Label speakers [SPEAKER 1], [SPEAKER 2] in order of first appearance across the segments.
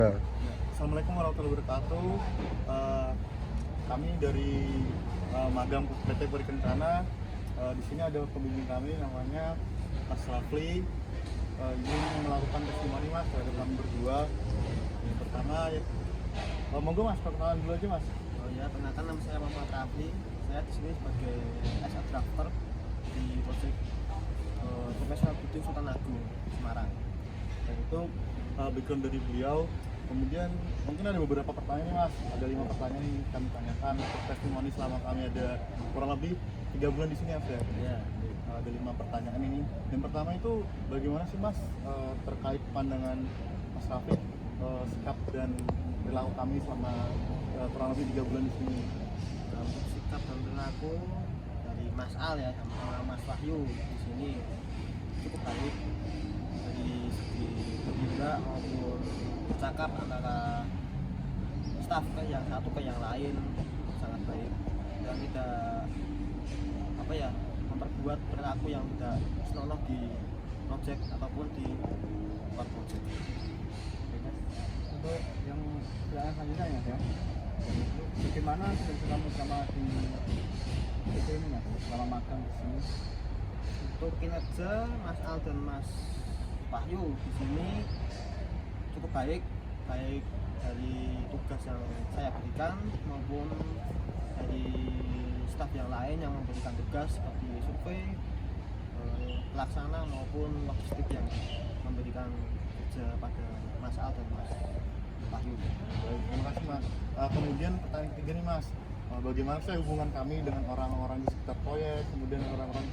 [SPEAKER 1] Assalamualaikum warahmatullahi wabarakatuh. Kami dari magang PT Puri Kencana. Di sini ada pembimbing kami namanya Mas Rafli. Ingin melakukan testimoni Mas terhadap kami berdua. Yang pertama ya, monggo Mas perkenalan dulu aja Mas.
[SPEAKER 2] Oh ya, perkenalkan nama saya Muhammad Rafli. Saya di sini sebagai SA Drafter di Project Profesional Building Sultan Agung Semarang.
[SPEAKER 1] Dan itu background dari beliau. Kemudian mungkin ada beberapa pertanyaan nih Mas, ada 5 pertanyaan yang kami tanyakan untuk testimoni selama kami ada kurang lebih 3 bulan di sini ya.
[SPEAKER 2] Ya.
[SPEAKER 1] Ada 5 pertanyaan ini. Yang pertama itu bagaimana sih Mas terkait pandangan Mas Rafiq, sikap dan perilaku kami selama kurang lebih 3 bulan di sini.
[SPEAKER 2] Untuk sikap dan perilaku dari Mas Al ya sama Mas Wahyu di sini cukup baik dari segi bertindak maupun bercakap antara staf ke yang satu ke yang lain sangat baik dan tidak memperbuat perilaku yang tidak senonoh di project ataupun di luar project.
[SPEAKER 3] Untuk yang selanjutnya ya, bagaimana kerja kamu selama di PT ini Mas, selama magang di sini?
[SPEAKER 2] Untuk kinerja Mas Al dan Mas Wahyu di sini cukup baik dari tugas yang saya berikan maupun dari staf yang lain yang memberikan tugas seperti survei, pelaksana maupun logistik yang memberikan kerja pada Mas Al dan Mas Wahyu.
[SPEAKER 1] Baik, terima kasih Mas. Kemudian pertanyaan ketiga nih Mas, bagaimana sih hubungan kami dengan orang-orang di sekitar proyek, kemudian orang-orang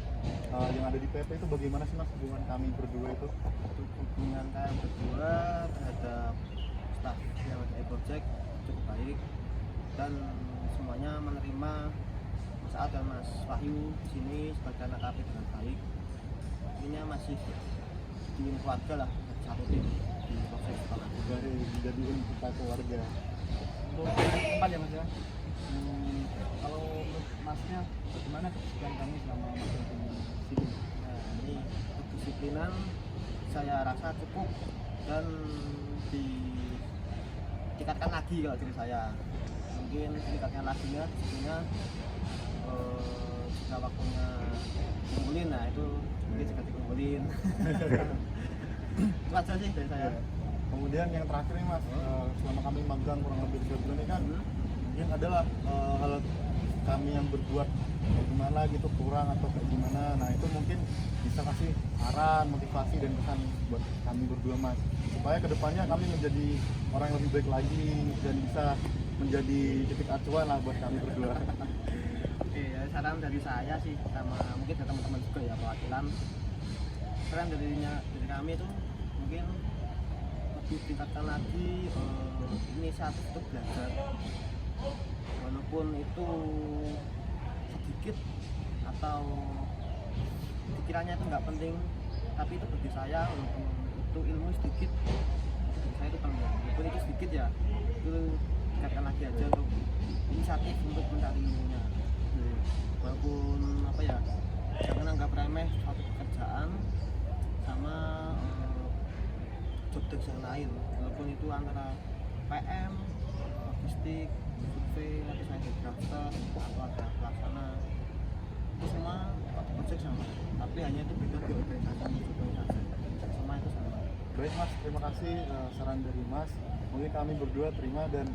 [SPEAKER 1] yang ada di PT itu bagaimana sih Mas hubungan kami berdua itu?
[SPEAKER 2] Untuk hubungan kalian berdua terhadap staf yang ada di project cukup baik dan semuanya menerima Mas Al dan Mas Wahyu di sini sebagai anak KP dengan baik. Ini masih di keluarga lah, satu tim di project sekolah.
[SPEAKER 1] Dari dijadiin kita keluarga.
[SPEAKER 3] Untuk tempat ya Mas ya, kalau menurut Masnya bagaimana kedisiplinan kami selama magang di sini?
[SPEAKER 2] Nah, ini kedisiplinan saya rasa cukup dan ditingkatkan lagi kalau dari saya. Mungkin tingkatkan laginya disininya jika waktunya kumpulin, nah itu mungkin juga dikumpulin. Itu aja sih dari saya.
[SPEAKER 1] Kemudian yang terakhir nih Mas, selama kami magang kurang lebih 3 bulan ini kan mungkin adalah hal kami yang berbuat gimana gitu kurang atau kayak gimana. Nah itu mungkin bisa kasih saran, motivasi dan pesan buat kami berdua Mas, supaya kedepannya kami menjadi orang yang lebih baik lagi dan bisa menjadi titik acuan lah buat kami berdua.
[SPEAKER 2] Oke, ya, saran dari saya sih sama mungkin dari teman-teman juga ya perwakilan. Saran dari kami itu mungkin lebih tingkatkan lagi inisiatif untuk belajar, walaupun itu sedikit atau pikirannya itu nggak penting, tapi itu bagi saya walaupun itu ilmu sedikit bagi saya itu penting, walaupun itu sedikit ya itu tingkatkan lagi aja untuk inisiatif untuk mencari ilmunya, walaupun jangan anggap remeh suatu pekerjaan sama job desk yang lain, walaupun itu antara PM, logistik, survei, atau saya jadi drafter atau ada pelaksana, itu semua project sama, tapi hanya itu beda di organisasi semua itu sama.
[SPEAKER 1] Baik Mas, terima kasih saran dari Mas. Mungkin kami berdua terima dan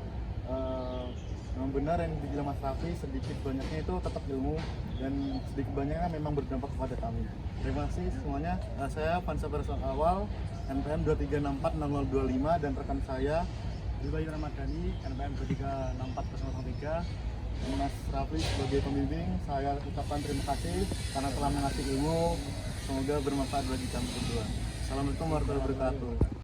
[SPEAKER 1] memang benar yang dibilang Mas Raffi, sedikit banyaknya itu tetap ilmu dan sedikit banyaknya memang berdampak kepada kami. Terima kasih semuanya. Saya Vansa Person Awal, NPM 23646025 dan rekan saya
[SPEAKER 3] Bayu Ramadhani, NPM 236403.
[SPEAKER 1] Mas Raffi sebagai pembimbing. Saya ucapkan terima kasih karena telah mengasih ilmu. Semoga bermanfaat bagi kami berdua. Assalamualaikum warahmatullahi wabarakatuh.